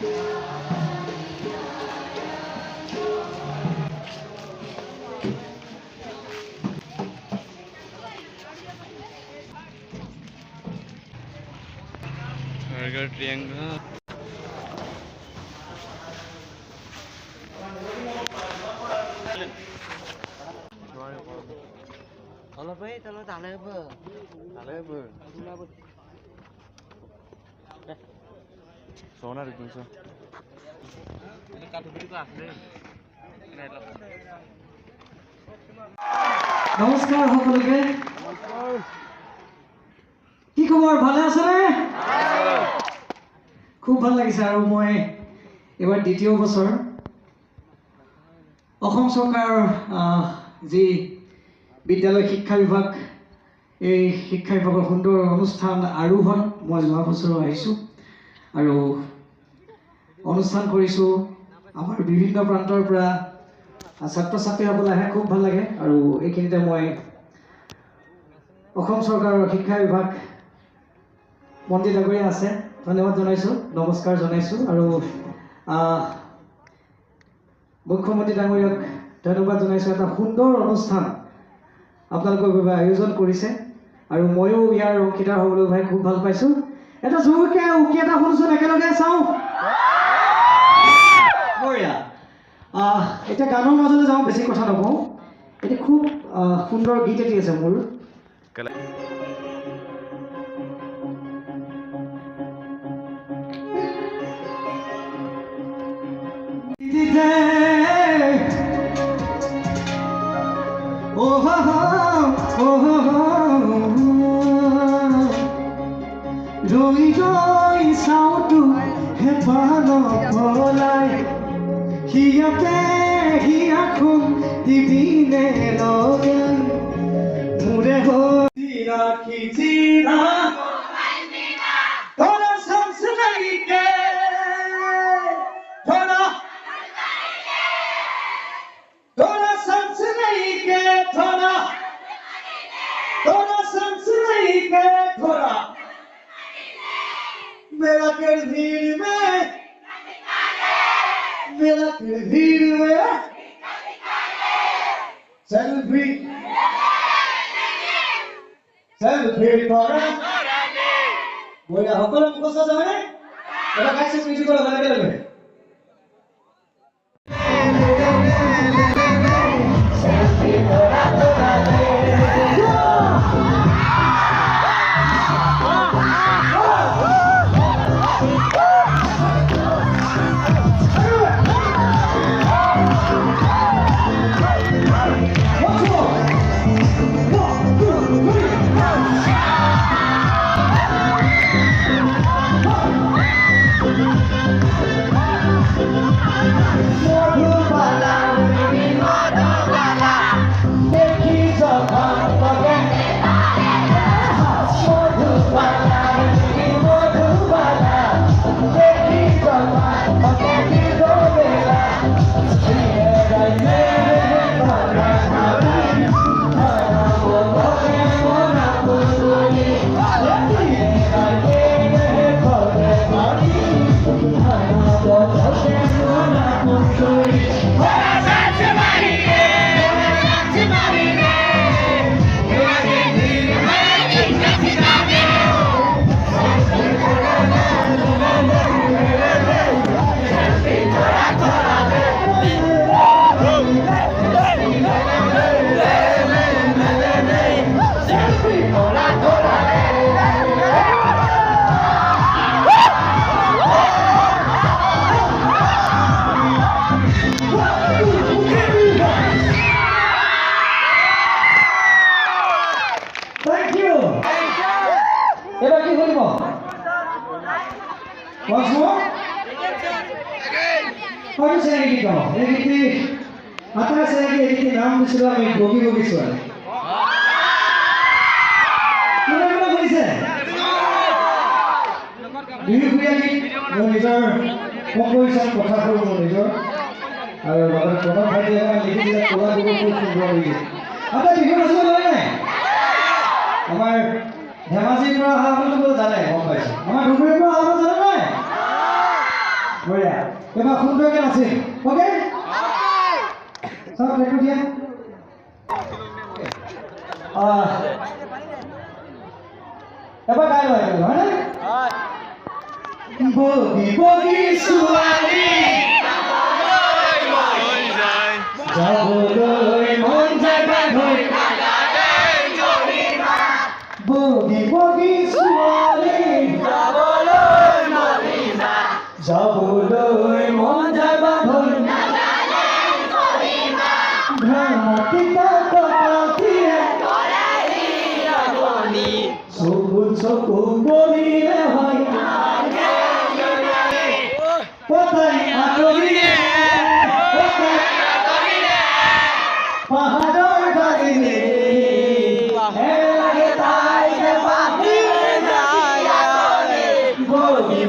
Burger triangle. Kalau baik, kalau tak leba. Tak leba. Sonar itu so. Ini kado beli kelas deh. নমস্কাৰ সকলোকে কি খবৰ ভালে আছেনে খুব ভাল লাগিছে আৰু মই এবাৰ দ্বিতীয় বছৰ অসম চৰকাৰৰ যি বিদ্যালয় শিক্ষা বিভাগ এই শিক্ষা বিভাগৰ সুন্দৰ অনুষ্ঠান আৰোহণ মই যোৱা বছৰ আহিছোঁ আৰু অনুষ্ঠান কৰিছোঁ আমাৰ বিভিন্ন প্ৰান্তৰ পৰা ছাত্ৰ ছাত্ৰীসকল আহে খুব ভাল লাগে আৰু এইখিনিতে মই অসম চৰকাৰৰ শিক্ষা বিভাগ মন্ত্ৰী ডাঙৰীয়া আছে ধন্যবাদ জনাইছোঁ নমস্কাৰ জনাইছোঁ আৰু মুখ্যমন্ত্ৰী ডাঙৰীয়াক ধন্যবাদ জনাইছোঁ এটা সুন্দৰ অনুষ্ঠান আপোনালোকৰ বাবে আয়োজন কৰিছে আৰু ময়ো ইয়াৰ অংশীদাৰ হ'বলৈ ভাই খুব ভাল পাইছোঁ এটা জোৰকৈ উকি এটা শুনিছোঁ একেলগে চাওঁ বঢ়িয়া এতিয়া গানৰ মাজলৈ যাওঁ বেছি কথা নকওঁ এতিয়া খুব সুন্দৰ গীত এটি আছে মোৰ ৰৈ ৰৈ চাওঁতো হেঁপাহ নপলাই হিয়াতে হিয়াখন দিবিনে লগাই মোৰে হৈ ৰাখি জিনা ধৰা চামচলাইকে ধৰা ধৰা চামচলাইকে ধৰা ধৰা চামচলাইকে ধৰা मेरा कर भीड़ में मेरा कर भीड़ में सेल्फी सेल्फी करा बोला हकल हमको सजा है এটা কাছে পিছু করে ভালো লাগে সেলফি করা তোরা Once more? How to say it now? Everything. After saying everything, now we should have a boogie swell. You know what he said? Do you really monitor composition potato monitor? I will not have the little collaboration. After you go to the আমার ধেমাজিৰ পৰা অহা বুলি জানে গম পাইছো আমাৰ ধুবুৰীৰ পৰা অহা জানে নাই এবার সুন্দরকে আছে ওকে সব একটু দিয়ে এবার গাই হয় না বগি বগি ছোৱালী যাবলৈ মন যায় বান্ধৈ বগি বগি ছোৱালী যাবলৈ মন যায় বান্ধৈ ভ্ৰান্তিতা টকাটিয়ে চকু বলিলে হয় পতাই আঁতৰিলে পাহাৰৰ গাড়ীলে তাই যে পাহিলে যায় বগি